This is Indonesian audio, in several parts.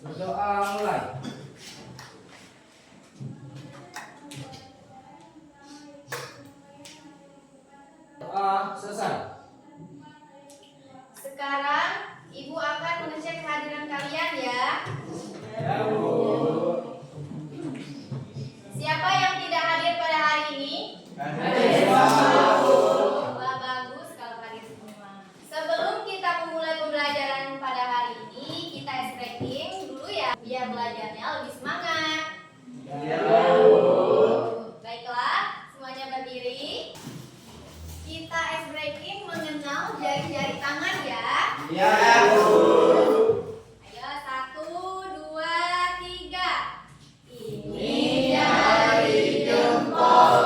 Berdoa mulai. Doa selesai. Sekarang Ibu akan mengecek kehadiran kalian ya. Ya, Bu. Siapa yang tidak hadir pada hari ini? Hadir. Wah, bagus kalau hadir semua. Sebelum kita memulai pembelajaran pada hari ini, kita stretching dulu ya, biar belajarnya lebih semangat. Ya, Bu. Baiklah, semuanya berdiri. Kita ice breaking mengenal jari-jari tangan ya. Ya, Bu. Ayo, 1, 2, 3. Ini Jari jempol.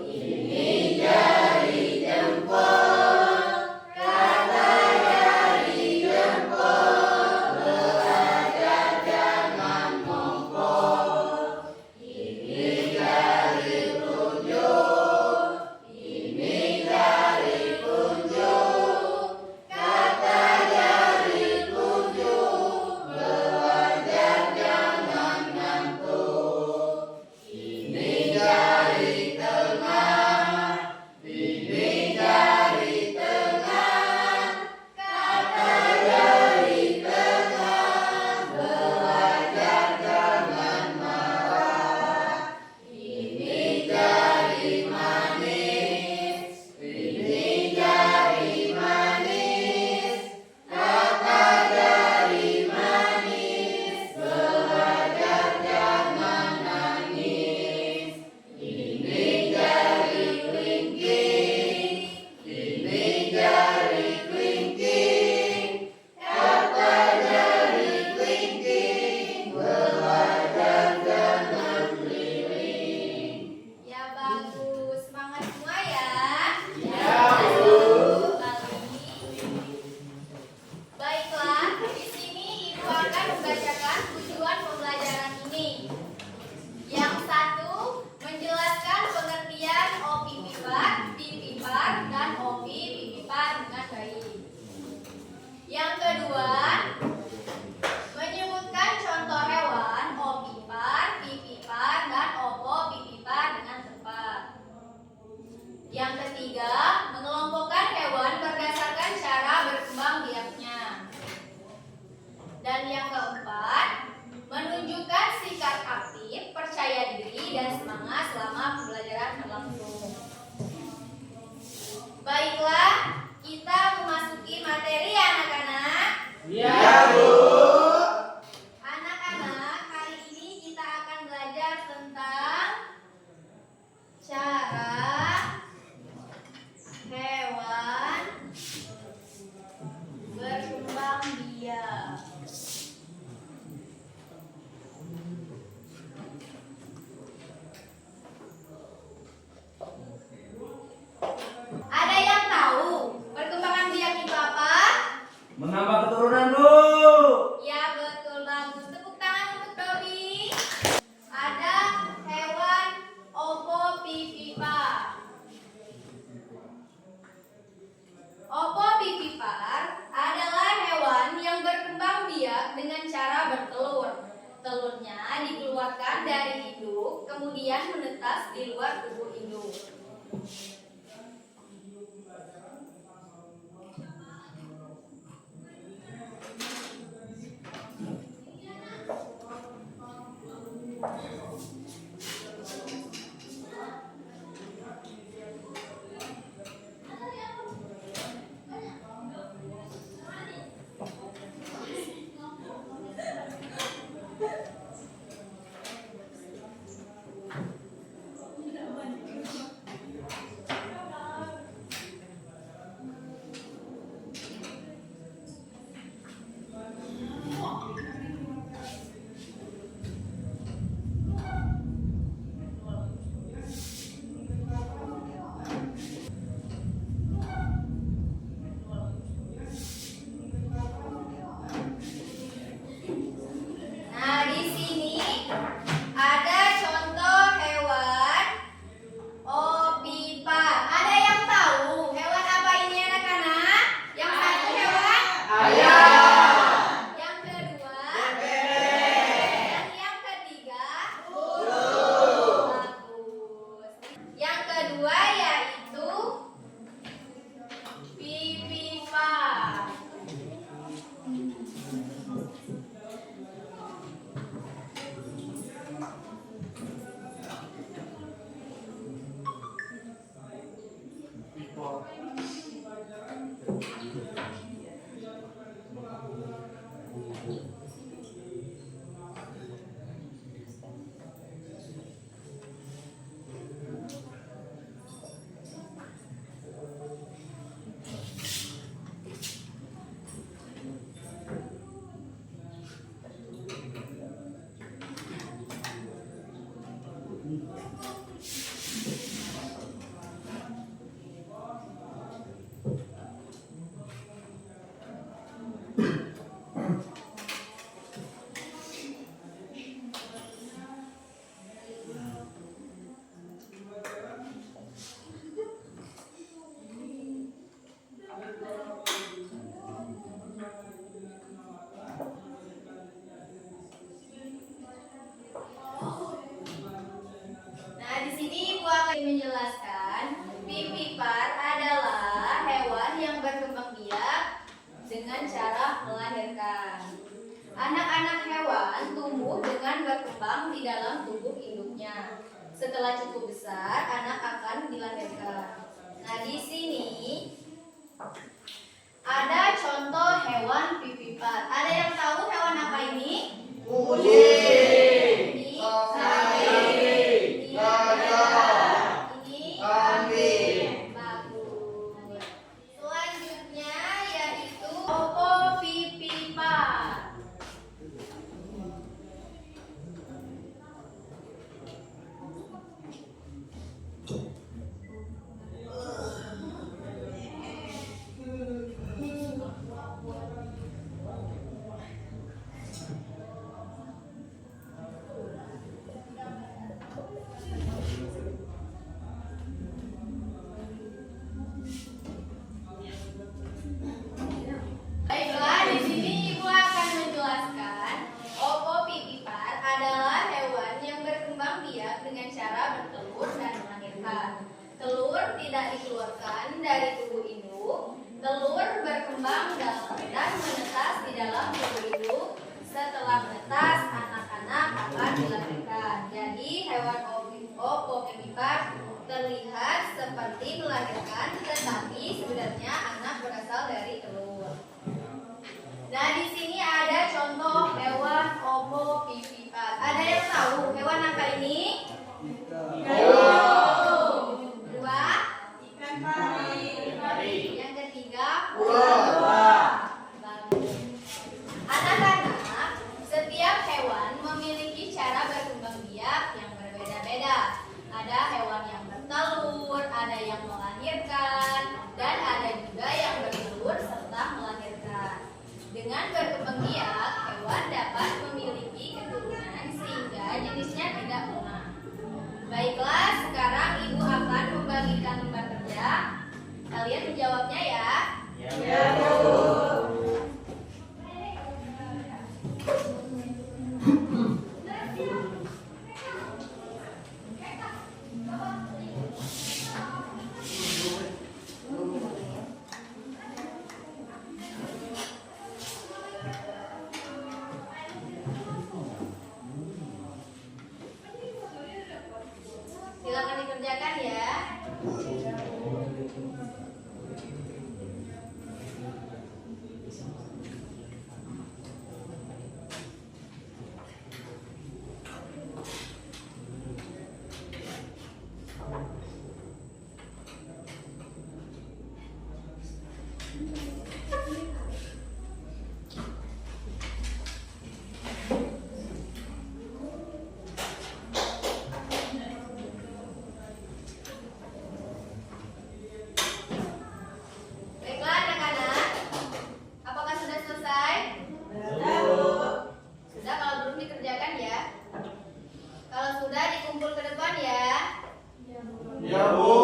Ini jari jempol. Kata jari jempol. Belajar jangan ngompol. Ini jari telunjuk. Ini jari telunjuk. Kata jari telunjuk. Belajar jangan ngantuk. Ini jari tengah. Ini jari tengah. Kata jari tengah. Belajar jangan marah. Ini jari manis. Ini jari manis. Kata jari manis. Belajar jangan nangis. Ini jari kelingking. Ini jari kelingking. Kata jari kelingking. Belajar jangan keliling. ya bagus, semangat semua ya. Ya, Bu. Baiklah, di sini Ibu akan membacakan tujuan pembelajaran ini. Yang satu, menjelaskan pengertian opipipar, pipipar, dan opipipar dengan baik. Yang kedua, menyebutkan contoh hewan opipar, pipipar, dan opopipipar dengan tepat. Yang ketiga, mengelompokkan hewan berdasarkan cara berkembang biaknya. Dan yang keempat, menunjukkan sikap aktif, percaya diri, dan semangat selama pembelajaran berlangsung. Baiklah, kita memasuki materi anak-anak. Ya, Bu. Anak-anak, hari ini kita akan belajar tentang cara hewan berkembang biak. Ada yang tahu perkembangan biak itu apa? Menambah keturunan, Bu. Ya, betul, bagus. Tepuk tangan untuk Dodi. Ada hewan opopipipar. Opopipipar adalah hewan yang berkembang biak dengan cara bertelur. Telurnya dikeluarkan dari induk, kemudian menetas di luar tubuh induk. Nah, di sini Ibu akan menjelaskan vivipar adalah hewan yang berkembang biak dengan cara melahirkan. Anak-anak hewan tumbuh dengan berkembang di dalam tubuh induknya. Setelah cukup besar, anak akan dilahirkan. Nah, di sini ada contoh hewan vivipar. Ada yang tahu hewan apa ini? Kucing, Ini sapi, gajah, ini kambing. bagus. Selanjutnya yaitu ovovivipar. Baiklah, di sini Ibu akan menjelaskan ovovivipar adalah hewan yang berkembang biak dengan cara bertelur dan melahirkan. Telur tidak dikeluarkan dari tubuh induk. Telur berkembang dan menetas di dalam tubuh induk. Setelah menetas, anak-anak akan dilahirkan. Jadi, hewan ovovivipar terlihat seperti melahirkan, tetapi sebenarnya anak berasal dari telur. Nah, di sini ada contoh hewan ovovivipar. Ada yang tahu hewan apa ini? Dua. Ikan pari. Yang ketiga, bagus. Anak-anak, setiap hewan memiliki cara berkembang biak yang berbeda-beda. Ada hewan yang bertelur, ada yang melahirkan, dan ada juga yang bertelur serta melahirkan. Dengan berkembang biak, hewan dapat memiliki keturunan sehingga jenisnya tidak punah. Baiklah, sekarang Ibu akan membagikan lembar kerja. Kalian menjawabnya ya. Ya, Bu. Silakan dikerjakan ya. Baiklah anak-anak, apakah sudah selesai? Sudah, kalau belum dikerjakan ya. Kalau sudah, dikumpul ke depan ya. Ya, Bu.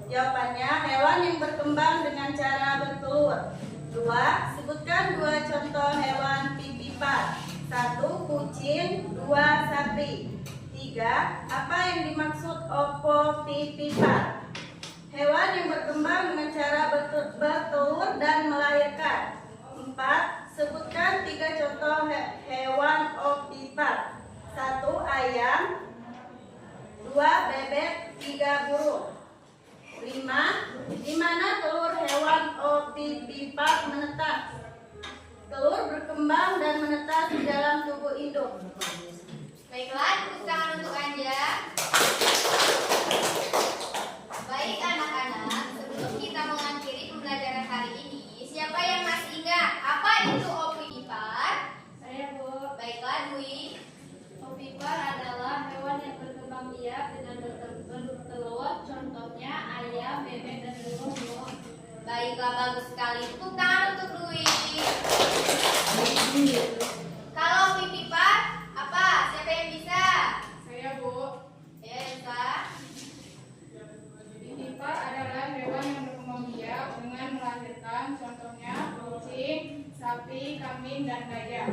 Jawabannya, hewan yang berkembang dengan cara bertelur. 2. Sebutkan 2 contoh hewan pipipar. 1. Kucing, 2. Sapi. 3. Apa yang dimaksud opopipipar? Hewan yang berkembang dengan cara bertelur dan melahirkan. 4. Sebutkan 3 contoh hewan ovipar. 1. Ayam, 2. Bebek, 3. burung. 5. Di mana telur hewan ovipar menetas? Telur berkembang dan menetas di dalam tubuh induk. Baiklah, tepuk tangan untuk Anja. Baik anak-anak, sebelum kita mengakhiri pembelajaran hari ini, siapa yang masih ingat apa itu ovipar? Saya, Bu. Baiklah, Dwi. Ovipar adalah hewan yang berkembang biak dengan bertelur, contohnya ayam, bebek, dan burung, Bu. Baiklah, bagus sekali. Tepuk tangan untuk Dwi. Kalau pipipar, apa? Siapa yang bisa? Saya, Bu. Ya, Elsa. Ovipar adalah hewan yang berkembang biak dengan melahirkan, contohnya kucing, sapi, kambing, dan gajah.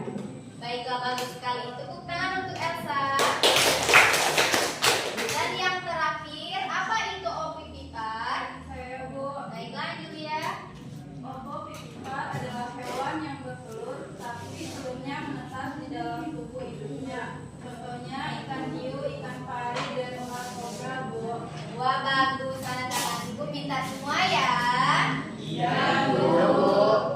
Baiklah, bagus sekali. Tepuk tangan untuk Elsa. Dan yang terakhir, apa itu ovipar? Saya, Bu. Baiklah, Julia. Ovipar adalah hewan yang bertelur tapi sebelumnya menetas di dalam tubuh induknya. Contohnya ikan hiu, ikan pari, dan ular kobra, Bu. Wah, bagus. Anak-anak, Ibu pintar semua ya. Iya, Bu.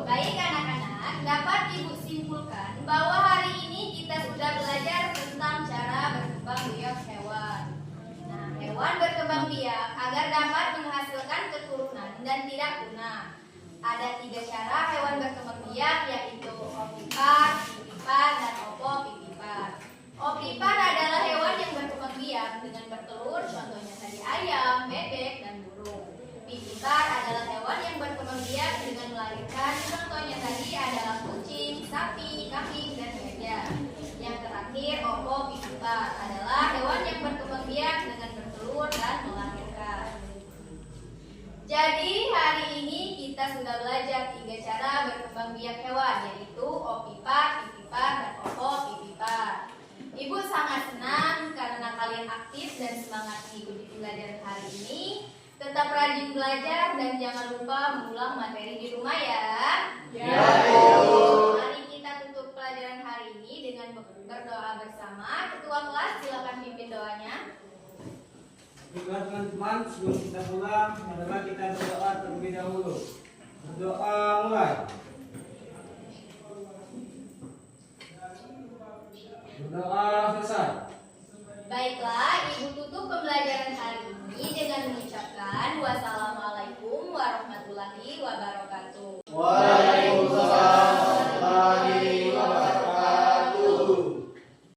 Baik anak-anak, dapat Ibu simpulkan bahwa hari ini kita sudah belajar tentang cara berkembang biak hewan. Nah, hewan berkembang biak agar dapat menghasilkan keturunan dan tidak punah. Ada 3 cara hewan berkembang biak, yaitu ovipar, pipipar, dan opopipipar. Ovipar adalah hewan yang berkembang biak dengan bertelur, contohnya tadi ayam, bebek, dan burung. Pipipar adalah hewan yang berkembang biak dengan melahirkan, contohnya tadi adalah kucing, sapi, kambing, dan gajah. Yang terakhir, opopipipar adalah hewan yang berkembang biak dengan bertelur dan melahirkan. Jadi hari ini kita sudah belajar 3 cara berkembang biak hewan, yaitu ovipar, pipipar, dan opopipipar. Ibu sangat senang karena kalian aktif dan semangat mengikuti pelajaran hari ini. Tetap rajin belajar dan jangan lupa mengulang materi di rumah ya. Ya, Bu. Mari kita tutup pelajaran hari ini dengan berdoa bersama. Ketua kelas silakan pimpin doanya. Baiklah teman-teman, sebelum kita pulang, marilah kita berdoa terlebih dahulu. Berdoa mulai. Berdoa